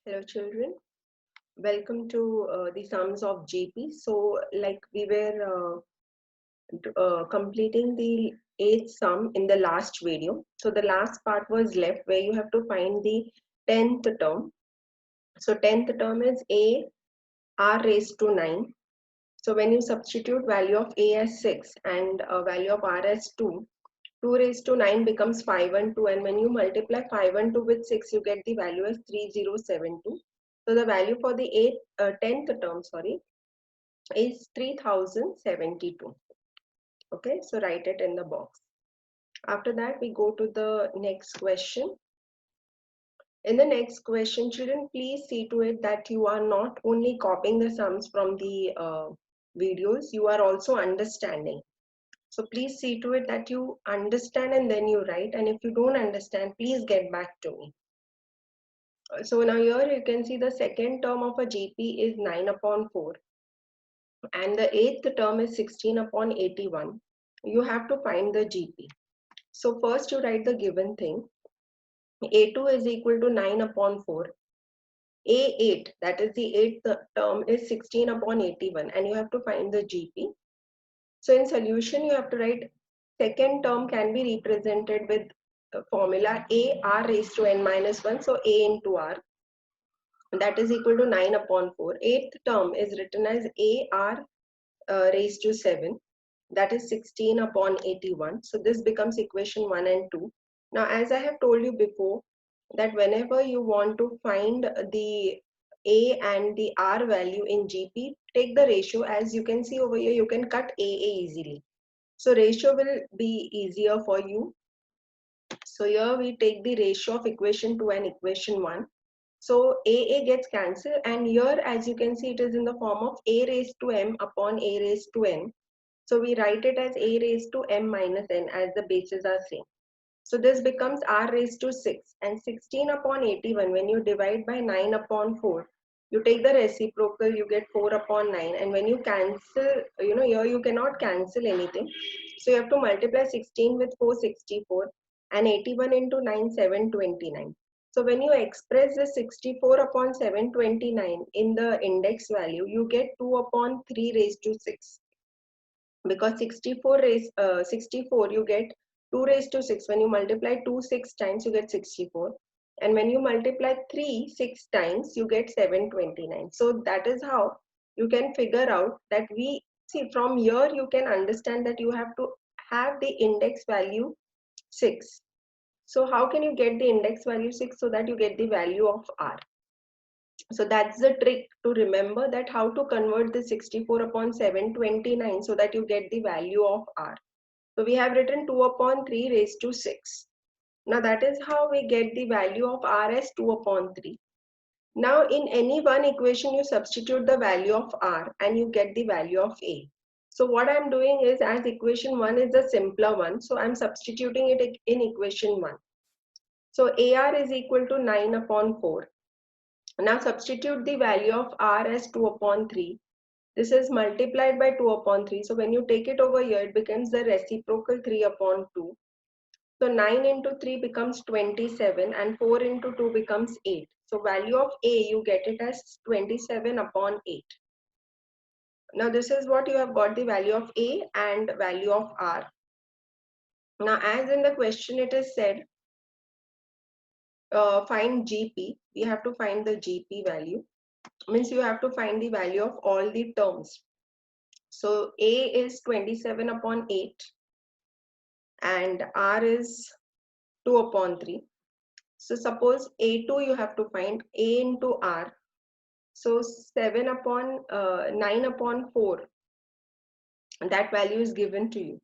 Hello children, welcome to the sums of GP. So like we were completing the eighth sum in the last video. So the last part was left where you have to find the 10th term. So 10th term is a r raised to 9. So when you substitute value of a as 6 and value of r as 2, 2 raised to 9 becomes 512, and when you multiply 512 with 6 you get the value as 3072. So the value for the 10th term is 3072. Okay, so write it in the box. After that we go to the next question. In the next question, children, please see to it that you are not only copying the sums from the videos, you are also understanding. So please see to it that you understand and then you write, and if you don't understand, please get back to me. So now here you can see the second term of a GP is 9 upon 4 and the eighth term is 16 upon 81. You have to find the GP. So first you write the given thing. A2 is equal to 9 upon 4. A8, that is the eighth term, is 16 upon 81 and you have to find the GP. So in solution you have to write second term can be represented with formula a r raised to n minus 1. So a into r, that is equal to 9 upon 4. Eighth term is written as a r raised to 7, that is 16 upon 81. So this becomes equation 1 and 2. Now as I have told you before that whenever you want to find the a and the r value in GP, take the ratio. As you can see over here, you can cut a easily. So ratio will be easier for you. So here we take the ratio of equation 2 and equation 1. So a gets cancelled, and here as you can see it is in the form of a raised to m upon a raised to n. So we write it as a raised to m minus n as the bases are same. So this becomes r raised to 6, and 16 upon 81 when you divide by 9 upon 4, you take the reciprocal, you get 4 upon 9, and when you cancel, here you cannot cancel anything. So you have to multiply 16 with 4, 64, and 81 into 9, 729. So when you express the 64 upon 729 in the index value, you get 2 upon 3 raised to 6. Because 64 you get 2 raised to 6. When you multiply 2 6 times, you get 64. And when you multiply 3 6 times, you get 729. So that is how you can figure out that we see from here you can understand that you have to have the index value 6. So how can you get the index value 6 so that you get the value of r? So that's the trick to remember, that how to convert the 64 upon 729 so that you get the value of r. So we have written 2 upon 3 raised to 6. Now that is how we get the value of r as 2 upon 3. Now in any one equation you substitute the value of r and you get the value of a. So what I am doing is, as equation 1 is the simpler one, so I am substituting it in equation 1. So ar is equal to 9 upon 4. Now substitute the value of r as 2 upon 3. This is multiplied by 2 upon 3. So when you take it over here, it becomes the reciprocal 3 upon 2. So 9 into 3 becomes 27 and 4 into 2 becomes 8. So value of a, you get it as 27 upon 8. Now this is what you have got, the value of a and value of r. Now as in the question it is said, find GP. We have to find the GP value. Means you have to find the value of all the terms. So a is 27 upon 8 and r is 2 upon 3. So suppose a2 you have to find a into r. So 7 upon 9 upon 4, that value is given to you.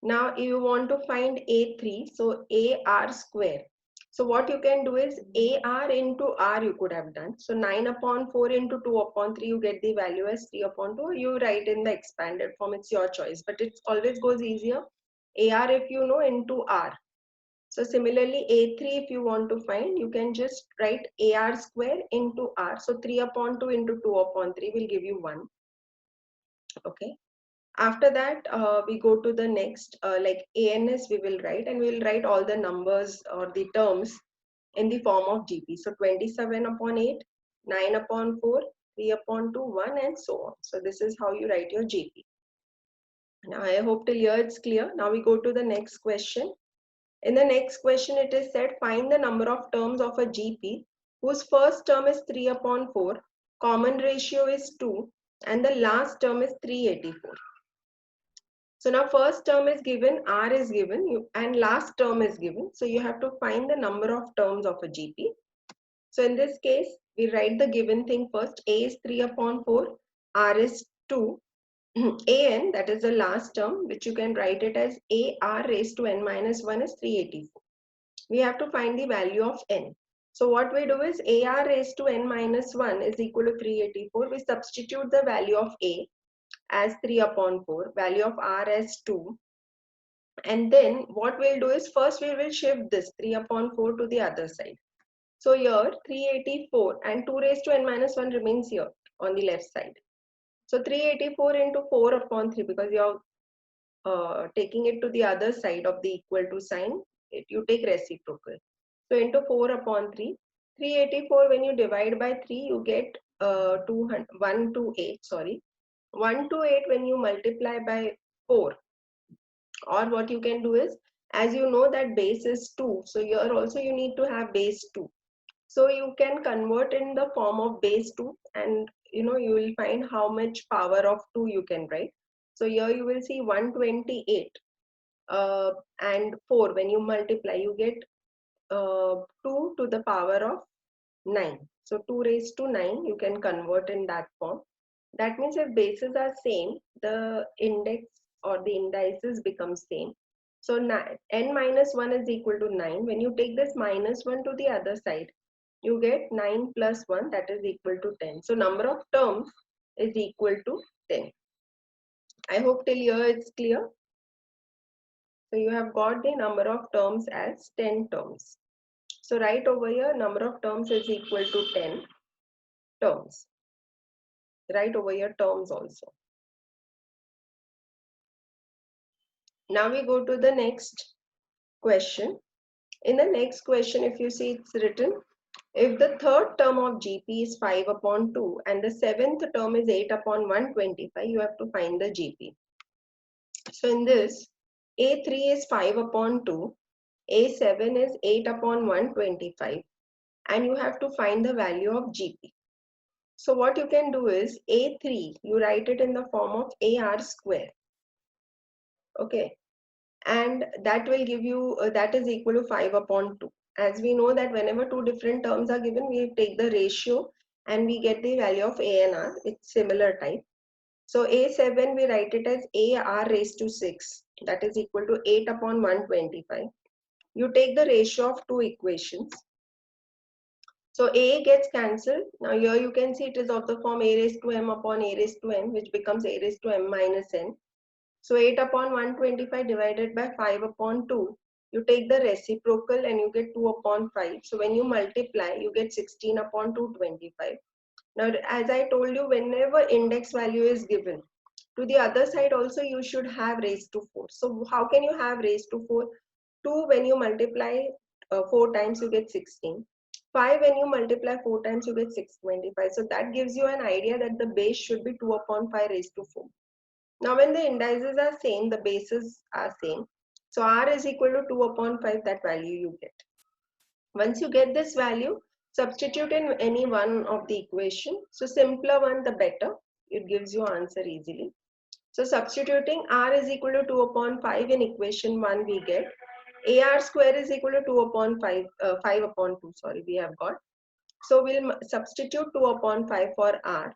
Now you want to find a3, so ar square. So what you can do is ar into r you could have done. So 9 upon 4 into 2 upon 3, you get the value as 3 upon 2. You write in the expanded form, it's your choice. But it always goes easier, ar if you know into r. So similarly a3 if you want to find, you can just write ar square into r. So 3 upon 2 into 2 upon 3 will give you 1. Okay. After that, we go to the next, like ANS we will write, and we will write all the numbers or the terms in the form of GP. So 27 upon 8, 9 upon 4, 3 upon 2, 1 and so on. So this is how you write your GP. Now I hope till here it's clear. Now we go to the next question. In the next question it is said find the number of terms of a GP whose first term is 3 upon 4, common ratio is 2 and the last term is 384. So now first term is given, R is given and last term is given. So you have to find the number of terms of a GP. So in this case, we write the given thing first. A is 3 upon 4, R is 2. An, that is the last term, which you can write it as AR raised to n minus 1 is 384. We have to find the value of n. So what we do is AR raised to n minus 1 is equal to 384. We substitute the value of A as 3 upon 4, value of R as 2. And then what we'll do is first we will shift this 3 upon 4 to the other side. So here 384 and 2 raised to n minus 1 remains here on the left side. So 384 into 4 upon 3 because you are taking it to the other side of the equal to sign, you take reciprocal. So into 4 upon 3. 384 when you divide by 3 you get 128, sorry. 128 when you multiply by 4, or what you can do is, as you know that base is 2, so here also you need to have base 2. So you can convert in the form of base 2 and you will find how much power of 2 you can write. So here you will see 128 and 4 when you multiply you get 2 to the power of 9. So 2 raised to 9 you can convert in that form. That means if bases are same, the index or the indices become same. So n minus 1 is equal to 9. When you take this minus 1 to the other side, you get 9 plus 1, that is equal to 10. So number of terms is equal to 10. I hope till here it's clear. So you have got the number of terms as 10 terms. So right over here, number of terms is equal to 10 terms. Right over here, terms also. Now we go to the next question. In the next question, if you see it's written, if the third term of GP is 5 upon 2 and the seventh term is 8 upon 125, you have to find the GP. So in this, A3 is 5 upon 2, A7 is 8 upon 125, and you have to find the value of GP. So what you can do is A3, you write it in the form of AR square. Okay. And that will give you, that is equal to 5 upon 2. As we know that whenever two different terms are given, we take the ratio and we get the value of A and R. It's similar type. So A7 we write it as AR raised to 6, that is equal to 8 upon 125. You take the ratio of two equations. So A gets cancelled. Now here you can see it is of the form A raised to M upon A raised to N, which becomes A raised to M minus N. So 8 upon 125 divided by 5 upon 2, you take the reciprocal and you get 2 upon 5. So when you multiply, you get 16 upon 225. Now, as I told you, whenever index value is given, to the other side also you should have raised to 4. So how can you have raised to 4? 2 when you multiply 4 times, you get 16. 5 when you multiply 4 times, you get 625. So that gives you an idea that the base should be 2 upon 5 raised to 4. Now when the indices are same, the bases are same. So R is equal to 2 upon 5, that value you get. Once you get this value, substitute in any one of the equation. So simpler one, the better. It gives you answer easily. So substituting R is equal to 2 upon 5 in equation 1 we get. AR square is equal to 2 upon 5, 5 upon 2, sorry, we have got. So we'll substitute 2 upon 5 for R.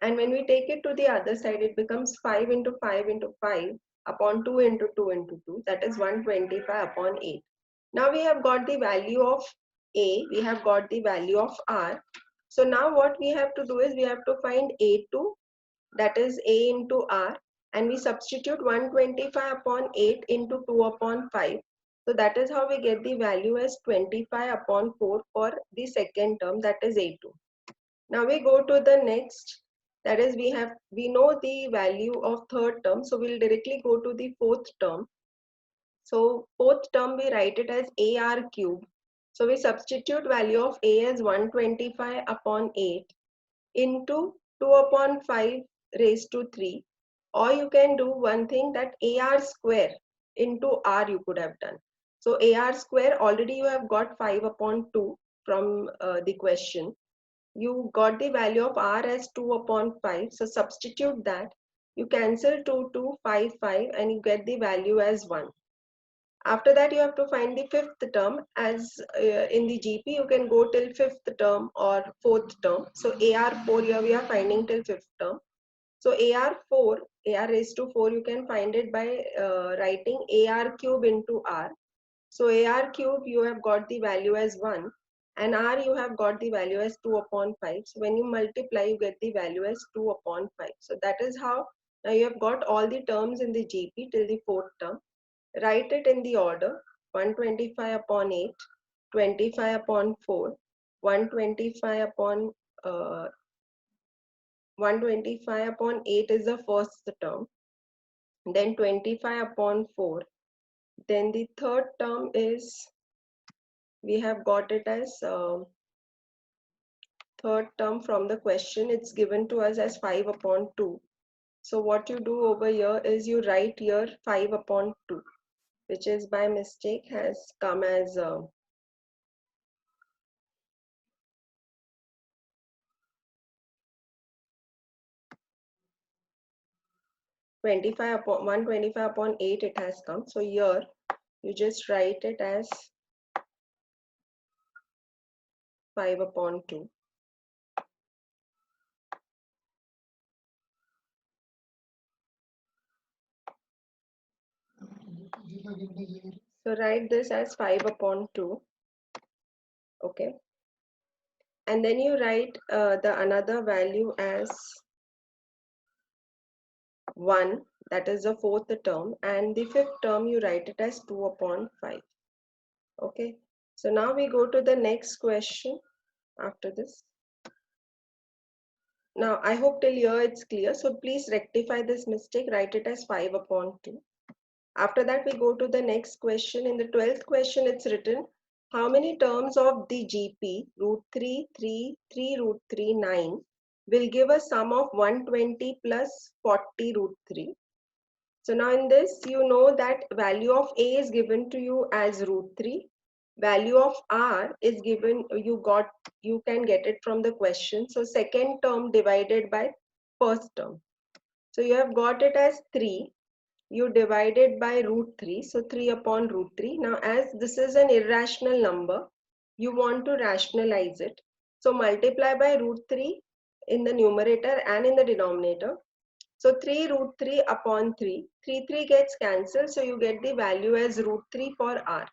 And when we take it to the other side, it becomes 5 into 5 into 5 upon 2 into 2 into 2. That is 125 upon 8. Now we have got the value of A. We have got the value of R. So now what we have to do is we have to find A2. That is A into R. And we substitute 125 upon 8 into 2 upon 5. So that is how we get the value as 25 upon 4 for the second term, that is A2. Now we go to the next. That is, we know the value of third term, so we'll directly go to the fourth term. So fourth term we write it as AR cube. So we substitute value of A as 125 upon 8 into 2 upon 5 raised to 3. Or you can do one thing, that AR square into R you could have done. So AR square, already you have got 5 upon 2 from the question. You got the value of R as 2 upon 5. So substitute that. You cancel 2, 2, 5, 5 and you get the value as 1. After that, you have to find the fifth term. As in the GP, you can go till fifth term or fourth term. So AR4, here we are finding till fifth term. So AR4, AR raised to 4, you can find it by writing AR cube into R. So AR cube, you have got the value as 1. And R, you have got the value as 2 upon 5. So when you multiply, you get the value as 2 upon 5. So that is how now you have got all the terms in the GP till the fourth term. Write it in the order: 125 upon 8, 25 upon 4, 125 upon 125 upon 8 is the first term, then 25 upon 4, then the third term is, we have got it as third term from the question, it's given to us as 5 upon 2. So what you do over here is you write here 5 upon 2, which is by mistake has come as 25 upon 125 upon 8 it has come. So here you just write it as 5 upon 2. So write this as 5 upon 2. Okay. And then you write the another value as 1, that is the fourth term, and the fifth term you write it as 2 upon 5. Okay. So now we go to the next question after this. Now I hope till here it's clear. So please rectify this mistake, write it as 5 upon 2. After that, we go to the next question. In the 12th question, it's written, how many terms of the GP root 3, 3, 3 root 3, 9 will give a sum of 120 plus 40 root 3. So now in this, you know that value of A is given to you as root 3. Value of R is given, you can get it from the question. So second term divided by first term. So you have got it as 3. You divide it by root 3. So 3 upon root 3. Now as this is an irrational number, you want to rationalize it. So multiply by root 3 in the numerator and in the denominator. So 3 root 3 upon 3. 3 gets cancelled. So you get the value as root 3 for R.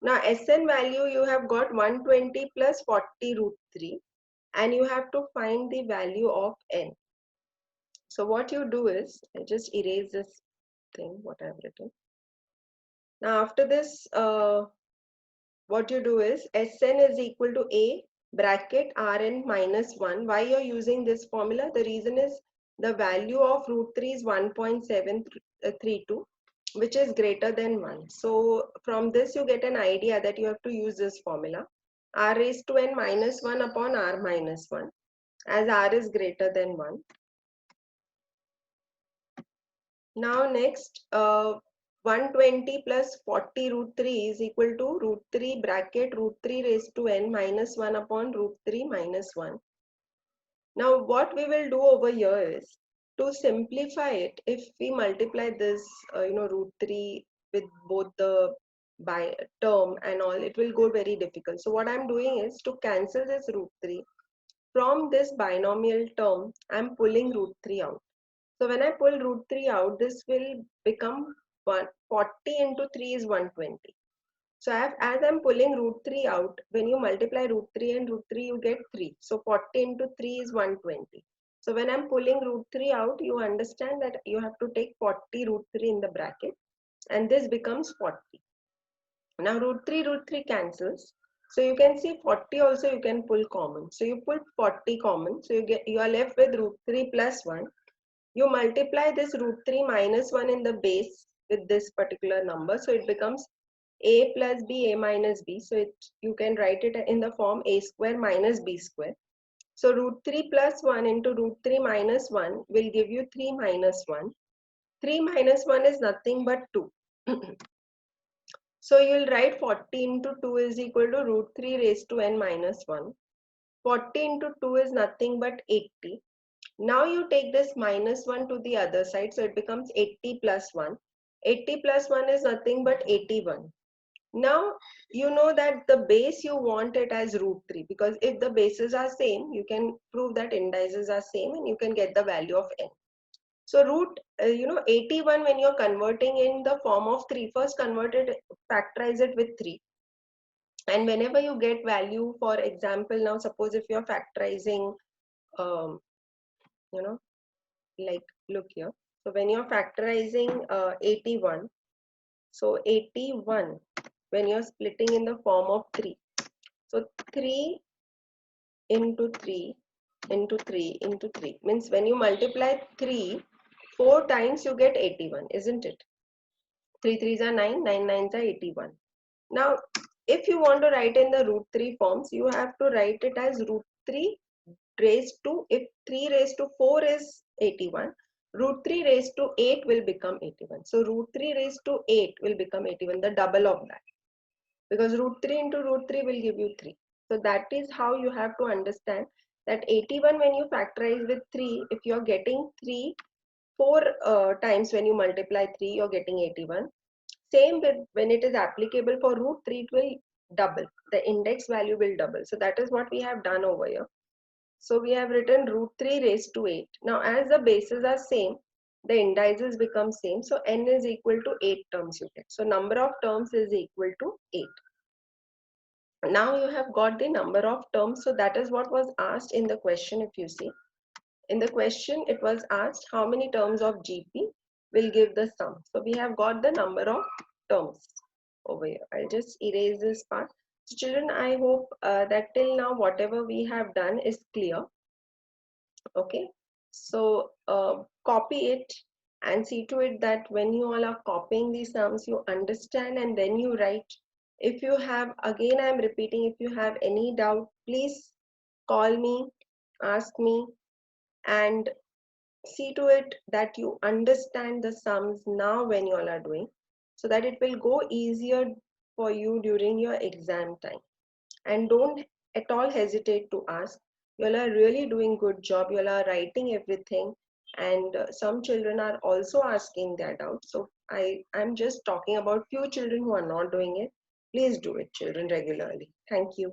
Now Sn value you have got 120 plus 40 root 3. And you have to find the value of N. So what you do is, I just erase this thing, what I've written. Now after this, what you do is Sn is equal to A bracket Rn minus 1. Why you're using this formula? The reason is the value of root 3 is 1.732, which is greater than 1. So from this you get an idea that you have to use this formula. R raised to n minus 1 upon R minus 1, as R is greater than 1. Now next, 120 plus 40 root 3 is equal to root 3 bracket root 3 raised to n minus 1 upon root 3 minus 1. Now what we will do over here is, to simplify it, if we multiply this root 3 with both the by term and all, it will go very difficult. So what I'm doing is, to cancel this root 3 from this binomial term, I'm pulling root 3 out. So when I pull root 3 out, this will become 40 into 3 is 120. So as I'm pulling root 3 out, when you multiply root 3 and root 3, you get 3. So 40 into 3 is 120. So when I'm pulling root 3 out, you understand that you have to take 40 root 3 in the bracket, and this becomes 40. Now root 3 cancels. So you can see 40 also you can pull common. So you pull 40 common. So you are left with root 3 plus 1. You multiply this root 3 minus 1 in the base with this particular number. So it becomes a plus b, a minus b. So you can write it in the form a square minus b square. So root 3 plus 1 into root 3 minus 1 will give you 3 minus 1. 3 minus 1 is nothing but 2. So you'll write 40 into 2 is equal to root 3 raised to n minus 1. 40 into 2 is nothing but 80. Now you take this minus 1 to the other side, so it becomes 80 plus 1. 80 plus 1 is nothing but 81. Now you know that the base you want it as root 3, because if the bases are same, you can prove that indices are same and you can get the value of n. So root 81, when you're converting in the form of 3, first convert it, factorize it with 3. And whenever you get value, for example, now suppose if you're factorizing, um, you know, like look here. So when you're factorizing 81, so 81, when you're splitting in the form of 3, so 3 into 3 into 3 into 3 means when you multiply 3 4 times, you get 81, isn't it? 3 3s are 9, 9 9s are 81. Now, if you want to write in the root 3 forms, you have to write it as root 3 raised to, if 3 raised to 4 is 81, root 3 raised to 8 will become 81. So root 3 raised to 8 will become 81, the double of that. Because root 3 into root 3 will give you 3. So that is how you have to understand that 81, when you factorize with 3, if you are getting 3 4 times, when you multiply 3, you are getting 81. Same with when it is applicable for root 3, it will double. The index value will double. So that is what we have done over here. So we have written root 3 raised to 8. Now as the bases are same, the indices become same. So n is equal to 8 terms you get. So number of terms is equal to 8. Now you have got the number of terms. So that is what was asked in the question. If you see in the question, it was asked how many terms of GP will give the sum. So we have got the number of terms over here. I'll just erase this part. So children, I hope that till now whatever we have done is clear. Okay, so copy it and see to it that when you all are copying these sums, you understand and then you write. If you have, again I'm repeating, if you have any doubt, please call me, ask me, and see to it that you understand the sums now when you all are doing, so that it will go easier for you during your exam time. And don't at all hesitate to ask. You all are really doing good job. You all are writing everything, and some children are also asking that out. So I'm just talking about few children who are not doing it. Please do it, children, regularly. Thank you.